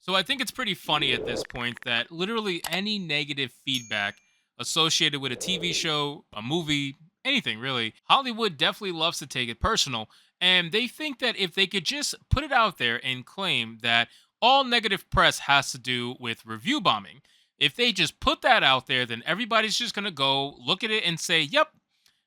So I think it's pretty funny at this point that literally any negative feedback associated with a TV show, a movie, anything really, Hollywood definitely loves to take it personal. And they think that if they could just put it out there and claim that all negative press has to do with review bombing, if they just put that out there, then everybody's just going to go look at it and say, yep,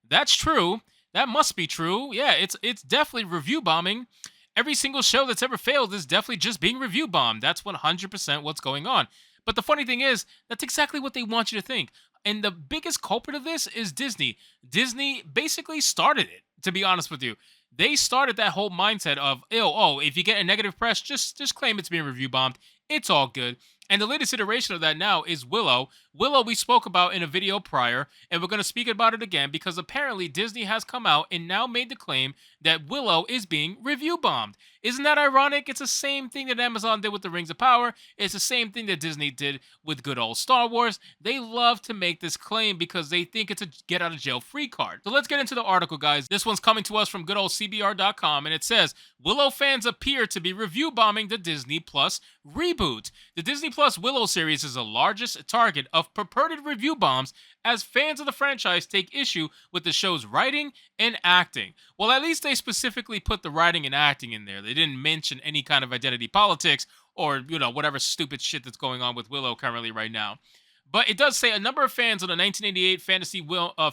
that's true. That must be true. Yeah, it's definitely review bombing. Every single show that's ever failed is definitely just being review bombed. That's 100% what's going on. But the funny thing is, that's exactly what they want you to think. And the biggest culprit of this is Disney. Disney basically started it, to be honest with you. They started that whole mindset of, oh, if you get a negative press, just claim it's being review bombed. It's all good. And the latest iteration of that now is Willow. Willow, we spoke about in a video prior, and we're going to speak about it again because apparently Disney has come out and now made the claim that Willow is being review bombed. Isn't that ironic? It's the same thing that Amazon did with the Rings of Power. It's the same thing that Disney did with good old Star Wars. They love to make this claim because they think it's a get out of jail free card. So let's get into the article, guys. This one's coming to us from good old CBR.com, and it says Willow fans appear to be review bombing the Disney Plus reboot. The Disney Plus Willow series is the largest target of purported review bombs as fans of the franchise take issue with the show's writing and acting. Well, at least they specifically put the writing and acting in there. They didn't mention any kind of identity politics or, whatever stupid shit that's going on with Willow currently right now. But it does say a number of fans of the 1988 fantasy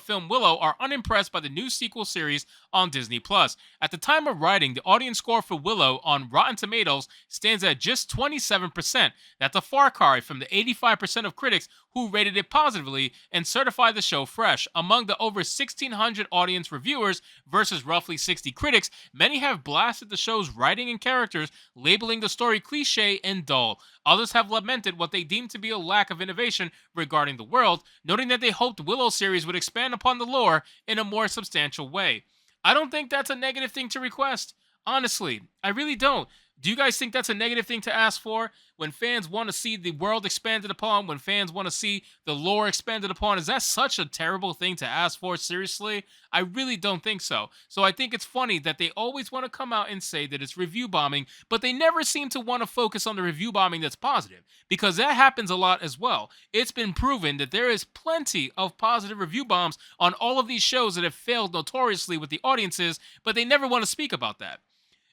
film Willow are unimpressed by the new sequel series on Disney Plus. At the time of writing, the audience score for Willow on Rotten Tomatoes stands at just 27%. That's a far cry from the 85% of critics who rated it positively and certified the show fresh. Among the over 1,600 audience reviewers versus roughly 60 critics, many have blasted the show's writing and characters, labeling the story cliche and dull. Others have lamented what they deem to be a lack of innovation regarding the world, noting that they hoped Willow series would expand upon the lore in a more substantial way. I don't think that's a negative thing to request. Honestly, I really don't. Do you guys think that's a negative thing to ask for? When fans want to see the world expanded upon, when fans want to see the lore expanded upon, is that such a terrible thing to ask for? Seriously? I really don't think so. So I think it's funny that they always want to come out and say that it's review bombing, but they never seem to want to focus on the review bombing that's positive, because that happens a lot as well. It's been proven that there is plenty of positive review bombs on all of these shows that have failed notoriously with the audiences, but they never want to speak about that.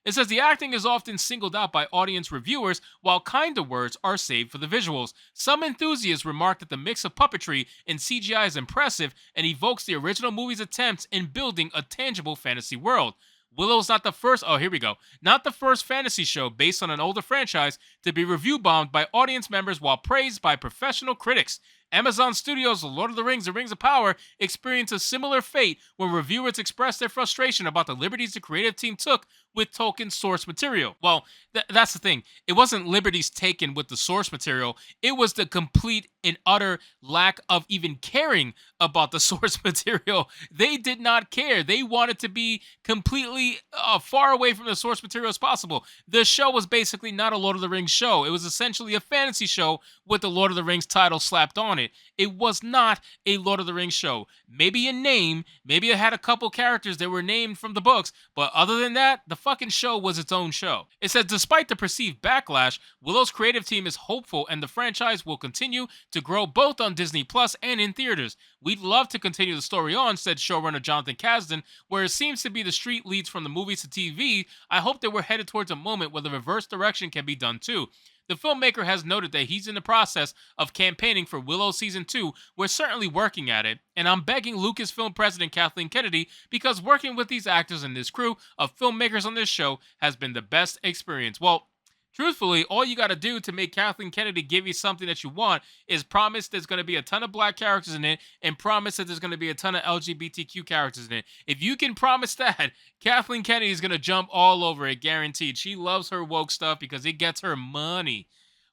It says the acting is often singled out by audience reviewers, while kinder words are saved for the visuals. Some enthusiasts remark that the mix of puppetry and CGI is impressive and evokes the original movie's attempts in building a tangible fantasy world. Willow's not the first, oh, here we go, not the first fantasy show based on an older franchise to be review bombed by audience members while praised by professional critics. Amazon Studios' The Lord of the Rings, The Rings of Power experienced a similar fate when reviewers expressed their frustration about the liberties the creative team took with Tolkien's source material. Well, that's the thing. It wasn't liberties taken with the source material. It was the complete and utter lack of even caring about the source material. They did not care. They wanted to be completely far away from the source material as possible. The show was basically not a Lord of the Rings show. It was essentially a fantasy show with the Lord of the Rings title slapped on it. It was not a Lord of the Rings show. Maybe in name, maybe it had a couple characters that were named from the books, but other than that, the fucking show was its own show. It says, despite the perceived backlash, Willow's creative team is hopeful and the franchise will continue to grow both on Disney Plus and in theaters. We'd love to continue the story on, said showrunner Jonathan Kasdan, where it seems to be the street leads from the movies to TV. I hope that we're headed towards a moment where the reverse direction can be done too. The filmmaker has noted that he's in the process of campaigning for Willow Season 2. We're certainly working at it, and I'm begging Lucasfilm President Kathleen Kennedy because working with these actors and this crew of filmmakers on this show has been the best experience. Well, truthfully, all you got to do to make Kathleen Kennedy give you something that you want is promise there's going to be a ton of black characters in it and promise that there's going to be a ton of LGBTQ characters in it. If you can promise that, Kathleen Kennedy is going to jump all over it, guaranteed. She loves her woke stuff because it gets her money.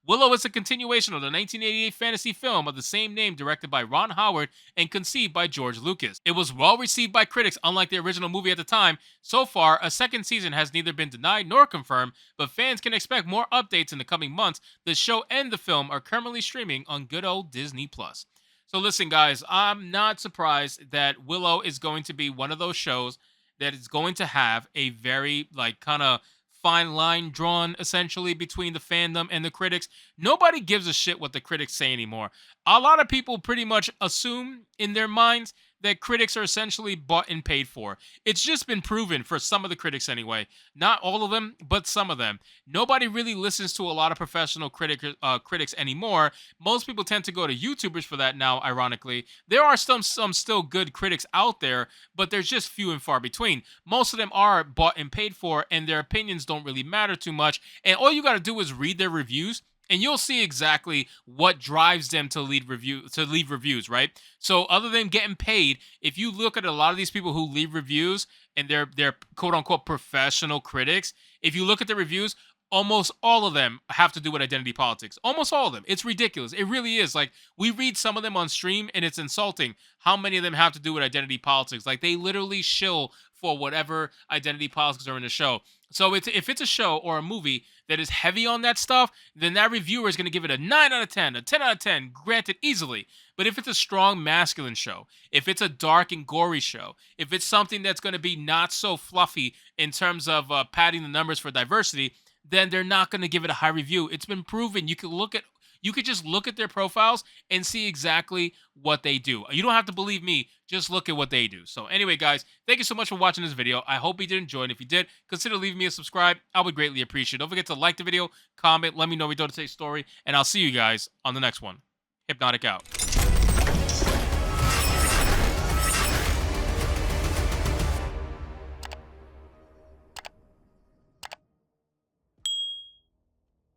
Willow is a continuation of the 1988 fantasy film of the same name directed by Ron Howard and conceived by George Lucas. It was well received by critics, unlike the original movie at the time. So far, a second season has neither been denied nor confirmed, but fans can expect more updates in the coming months. The show and the film are currently streaming on good old Disney+. So listen, guys, I'm not surprised that Willow is going to be one of those shows that is going to have a very, kind of fine line drawn essentially between the fandom and the critics. Nobody gives a shit what the critics say anymore. A lot of people pretty much assume in their minds that critics are essentially bought and paid for. It's just been proven for some of the critics anyway. Not all of them, but some of them. Nobody really listens to a lot of professional critics anymore. Most people tend to go to YouTubers for that now, ironically. There are some still good critics out there, but there's just few and far between. Most of them are bought and paid for, and their opinions don't really matter too much. And all you got to do is read their reviews, and you'll see exactly what drives them to leave reviews, right? So other than getting paid, if you look at a lot of these people who leave reviews and they're quote unquote professional critics, if you look at the reviews, almost all of them have to do with identity politics. Almost all of them. It's ridiculous. It really is. Like, we read some of them on stream and it's insulting how many of them have to do with identity politics. Like, they literally shill for whatever identity politics are in the show. So if it's a show or a movie that is heavy on that stuff, then that reviewer is going to give it a 9 out of 10, a 10 out of 10, granted easily. But if it's a strong masculine show, if it's a dark and gory show, if it's something that's going to be not so fluffy in terms of padding the numbers for diversity, then they're not going to give it a high review. It's been proven. You could just look at their profiles and see exactly what they do. You don't have to believe me. Just look at what they do. So anyway, guys, thank you so much for watching this video. I hope you did enjoy it. If you did, consider leaving me a subscribe. I would greatly appreciate it. Don't forget to like the video, comment, let me know what you thought of today's story, and I'll see you guys on the next one. Hypnotic out.